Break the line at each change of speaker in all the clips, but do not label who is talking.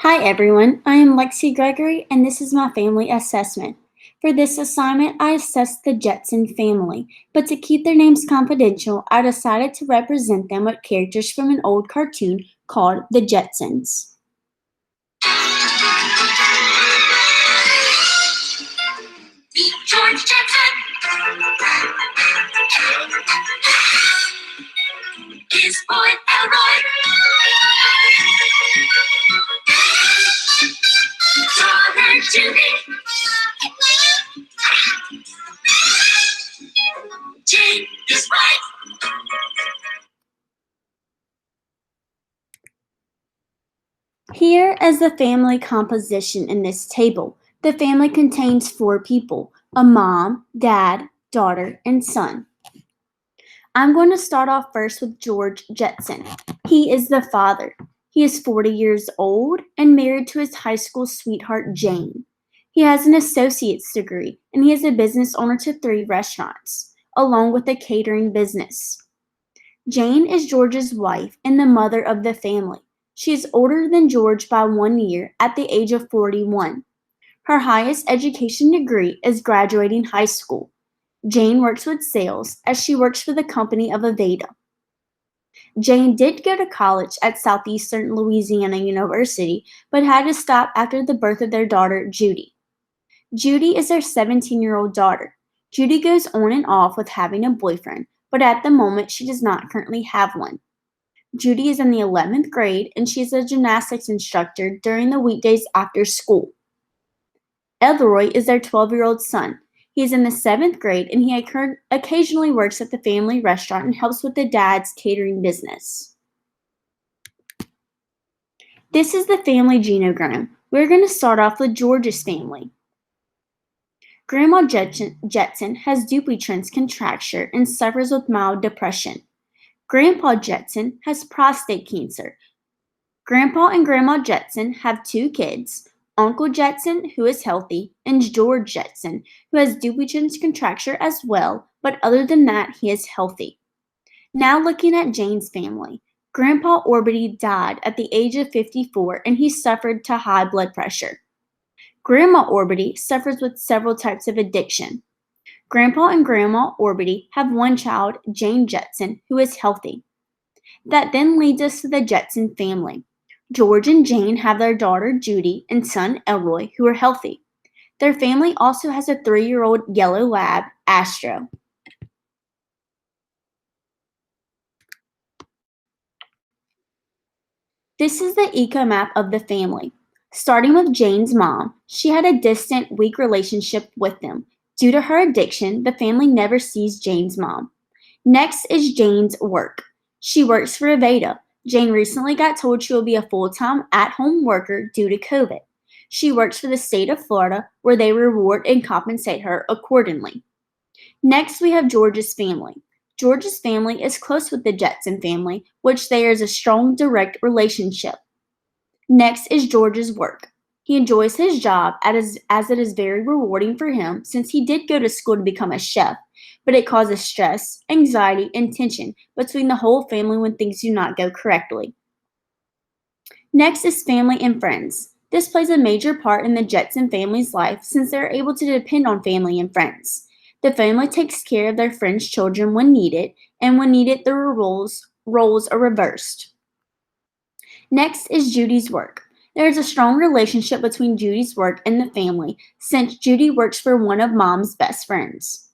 Hi everyone, I am Lexi Gregory and this is my family assessment. For this assignment, I assessed the Jetson family, but to keep their names confidential, I decided to represent them with characters from an old cartoon called The Jetsons. Meet George Jetson. His boy Elroy. Daughter Judy. Jane, his wife. Here is the family composition in this table. The family contains 4 people, a mom, dad, daughter, and son. I'm going to start off first with George Jetson. He is the father. He is 40 years old and married to his high school sweetheart, Jane. He has an associate's degree and he is a business owner to 3 restaurants, along with a catering business. Jane is George's wife and the mother of the family. She is older than George by 1 year at the age of 41. Her highest education degree is graduating high school. Jane works with sales as she works for the company of Aveda. Jane did go to college at Southeastern Louisiana University, but had to stop after the birth of their daughter, Judy. Judy is their 17-year-old daughter. Judy goes on and off with having a boyfriend, but at the moment she does not currently have one. Judy is in the 11th grade and she is a gymnastics instructor during the weekdays after school. Elroy is their 12-year-old son. He is in the 7th grade and he occasionally works at the family restaurant and helps with the dad's catering business. This is the family genogram. We're going to start off with George's family. Grandma Jetson has Dupuytren's contracture and suffers with mild depression. Grandpa Jetson has prostate cancer. Grandpa and Grandma Jetson have 2 kids, Uncle Jetson, who is healthy, and George Jetson, who has Dupuytren's contracture as well, but other than that, he is healthy. Now looking at Jane's family. Grandpa Orbity died at the age of 54 and he suffered to high blood pressure. Grandma Orbity suffers with several types of addiction. Grandpa and Grandma Orbity have 1 child, Jane Jetson, who is healthy. That then leads us to the Jetson family. George and Jane have their daughter Judy and son Elroy, who are healthy. Their family also has a 3-year-old yellow lab, Astro. This is the eco map of the family. Starting with Jane's mom, she had a distant, weak relationship with them. Due to her addiction, the family never sees Jane's mom. Next is Jane's work. She works for Aveda. Jane recently got told she will be a full-time at-home worker due to COVID. She works for the state of Florida, where they reward and compensate her accordingly. Next, we have George's family. George's family is close with the Jetson family, which there is a strong direct relationship. Next is George's work. He enjoys his job as it is very rewarding for him since he did go to school to become a chef, but it causes stress, anxiety, and tension between the whole family when things do not go correctly. Next is family and friends. This plays a major part in the Jetson family's life since they are able to depend on family and friends. The family takes care of their friends' children when needed, and when needed, the roles are reversed. Next is Judy's work. There is a strong relationship between Judy's work and the family since Judy works for one of Mom's best friends.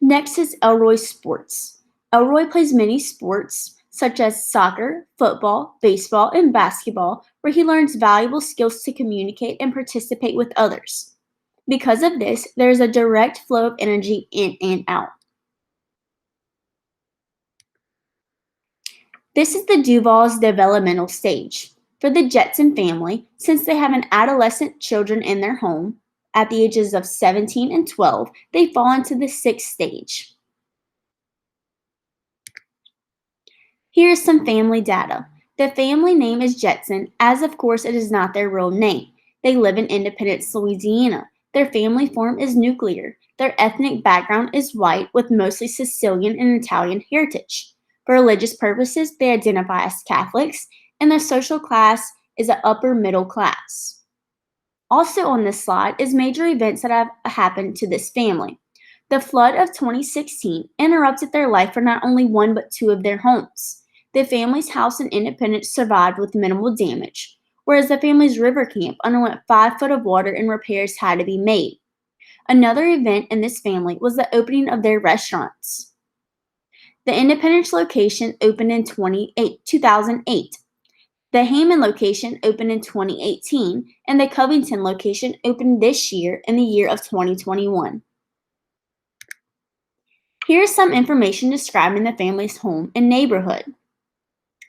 Next is Elroy's sports. Elroy plays many sports such as soccer, football, baseball, and basketball, where he learns valuable skills to communicate and participate with others. Because of this, there is a direct flow of energy in and out. This is the Duvall's developmental stage. For the Jetson family, since they have an adolescent children in their home, at the ages of 17 and 12, they fall into the 6th stage. Here is some family data. The family name is Jetson, as of course it is not their real name. They live in Independence, Louisiana. Their family form is nuclear. Their ethnic background is white with mostly Sicilian and Italian heritage. For religious purposes, they identify as Catholics, and their social class is an upper middle class. Also on this slide is major events that have happened to this family. The flood of 2016 interrupted their life for not only one but two of their homes. The family's house in Independence survived with minimal damage, whereas the family's river camp underwent 5 foot of water and repairs had to be made. Another event in this family was the opening of their restaurants. The Independence location opened in 2008. The Hammond location opened in 2018, and the Covington location opened this year in the year of 2021. Here is some information describing the family's home and neighborhood.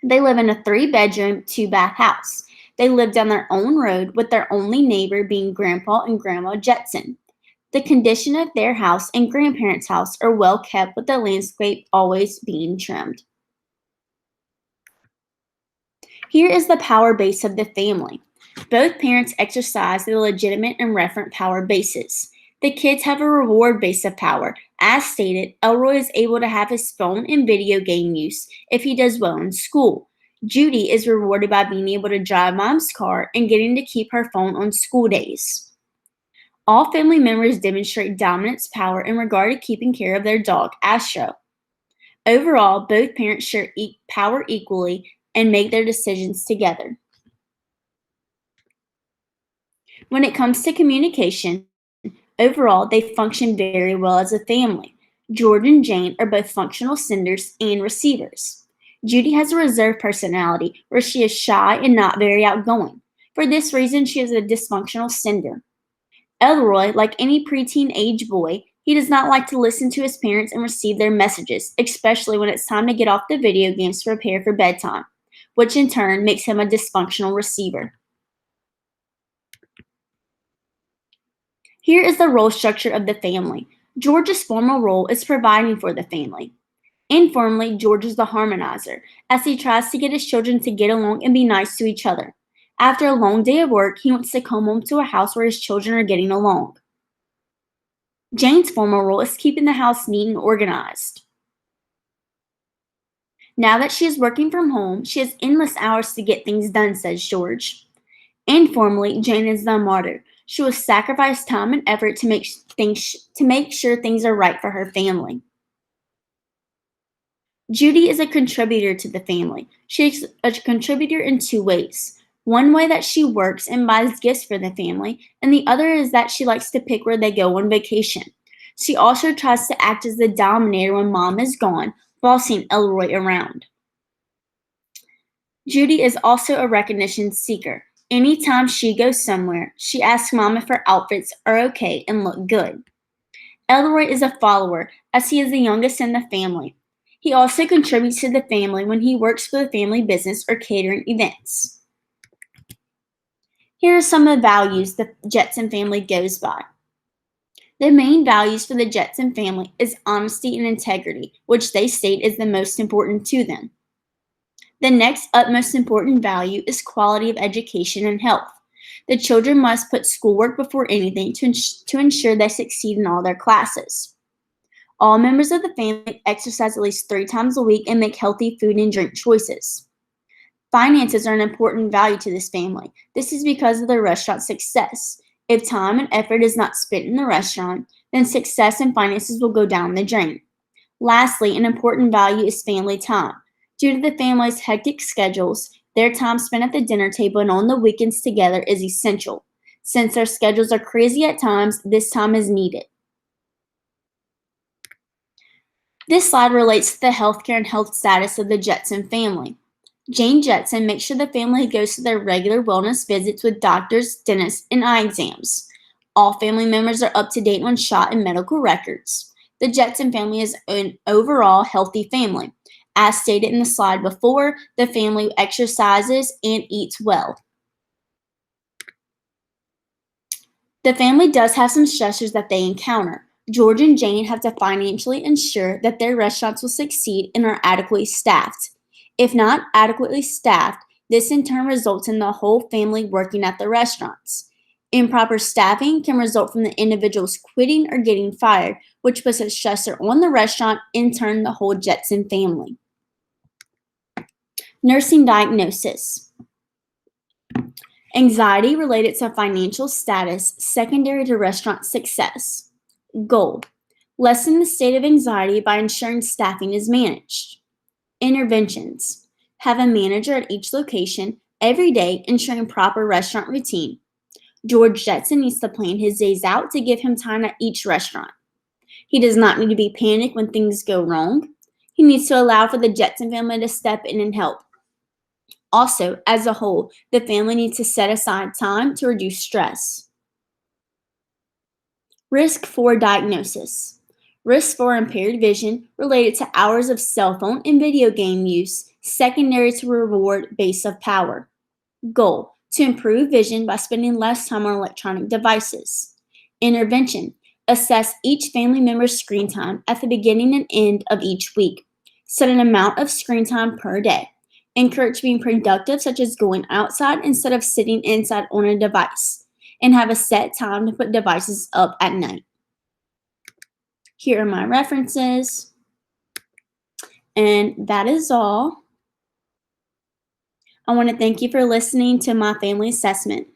They live in a 3-bedroom, 2-bath house. They live down their own road with their only neighbor being Grandpa and Grandma Jetson. The condition of their house and grandparents' house are well kept with the landscape always being trimmed. Here is the power base of the family. Both parents exercise the legitimate and referent power bases. The kids have a reward base of power. As stated, Elroy is able to have his phone and video game use if he does well in school. Judy is rewarded by being able to drive Mom's car and getting to keep her phone on school days. All family members demonstrate dominance power in regard to keeping care of their dog, Astro. Overall, both parents share power equally and make their decisions together. When it comes to communication, overall, they function very well as a family. George and Jane are both functional senders and receivers. Judy has a reserved personality where she is shy and not very outgoing. For this reason, she is a dysfunctional sender. Elroy, like any preteen age boy, he does not like to listen to his parents and receive their messages, especially when it's time to get off the video games to prepare for bedtime, which in turn makes him a dysfunctional receiver. Here is the role structure of the family. George's formal role is providing for the family. Informally, George is the harmonizer, as he tries to get his children to get along and be nice to each other. After a long day of work, he wants to come home to a house where his children are getting along. Jane's formal role is keeping the house neat and organized. Now that she is working from home, she has endless hours to get things done, says George. Informally, Jane is the martyr. She will sacrifice time and effort to make sure things are right for her family. Judy is a contributor to the family. She is a contributor in 2 ways. One way that she works and buys gifts for the family, and the other is that she likes to pick where they go on vacation. She also tries to act as the dominator when Mom is gone, bossing Elroy around. Judy is also a recognition seeker. Anytime she goes somewhere, she asks Mom if her outfits are okay and look good. Elroy is a follower, as he is the youngest in the family. He also contributes to the family when he works for the family business or catering events. Here are some of the values the Jetson family goes by. The main values for the Jetson family is honesty and integrity, which they state is the most important to them. The next utmost important value is quality of education and health. The children must put schoolwork before anything to ensure they succeed in all their classes. All members of the family exercise at least 3 times a week and make healthy food and drink choices. Finances are an important value to this family. This is because of the restaurant's success. If time and effort is not spent in the restaurant, then success and finances will go down the drain. Lastly, an important value is family time. Due to the family's hectic schedules, their time spent at the dinner table and on the weekends together is essential. Since their schedules are crazy at times, this time is needed. This slide relates to the healthcare and health status of the Jetson family. Jane Jetson makes sure the family goes to their regular wellness visits with doctors, dentists, and eye exams. All family members are up to date on shot and medical records. The Jetson family is an overall healthy family. As stated in the slide before, the family exercises and eats well. The family does have some stressors that they encounter. George and Jane have to financially ensure that their restaurants will succeed and are adequately staffed. If not adequately staffed, this in turn results in the whole family working at the restaurants. Improper staffing can result from the individuals quitting or getting fired, which puts a stressor on the restaurant, in turn the whole Jetson family. Nursing diagnosis. Anxiety related to financial status, secondary to restaurant success. Goal: lessen the state of anxiety by ensuring staffing is managed. Interventions: have a manager at each location every day ensuring proper restaurant routine. George Jetson needs to plan his days out to give him time at each restaurant. He does not need to be panicked when things go wrong. He needs to allow for the Jetson family to step in and help. Also, as a whole, the family needs to set aside time to reduce stress. Risk for diagnosis. Risk for impaired vision related to hours of cell phone and video game use, secondary to reward base of power. Goal: to improve vision by spending less time on electronic devices. Intervention: assess each family member's screen time at the beginning and end of each week. Set an amount of screen time per day. Encourage being productive, such as going outside instead of sitting inside on a device. And have a set time to put devices up at night. Here are my references. And that is all. I want to thank you for listening to my family assessment.